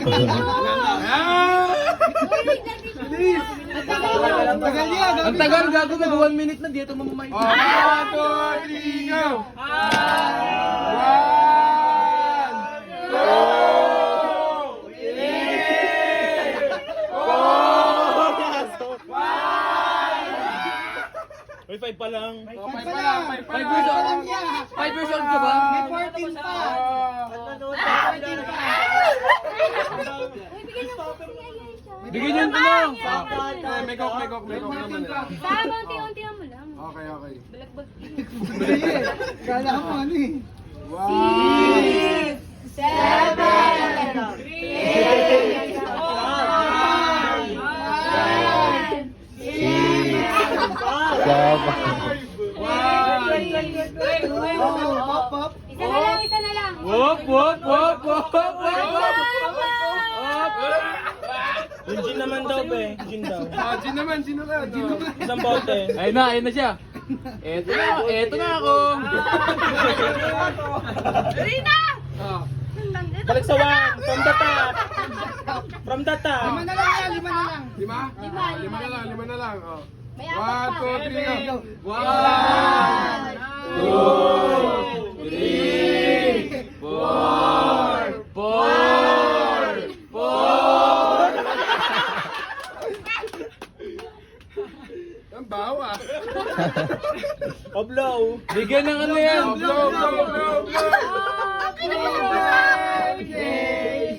Ang tagal, gago, mag 1 minute na dito mamamay. 1, 2, 3, go! 5 pa lang. 5 pa lang. 5 years old. 5 years old ka ba? May 14 pa. Bigyan niyo ito lang. May gok naman. Para unti-unti mo lang. Okay. Balagbag. Kala ko ano eh. 6, 7, 8, 9, 10. Isa na lang. Wop. Yung gin naman daw, be. Gin daw. Gin naman. Isang bote. Ayun na siya. Eto na ako. Rina! Balik sa 1. From the top. From the top. 5 na lang yan, 5 na lang. 5 na lang. Oh. May apat 1, pa. 2, 3, go! 1, 2, 3, 4, 4. Ang bawa. Oblow. Bigyan ng ano yan. Blow.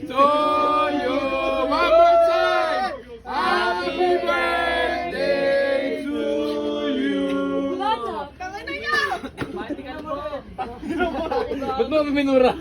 To you. One more time. Happy birthday to you. Wala na. Ba't mo minura?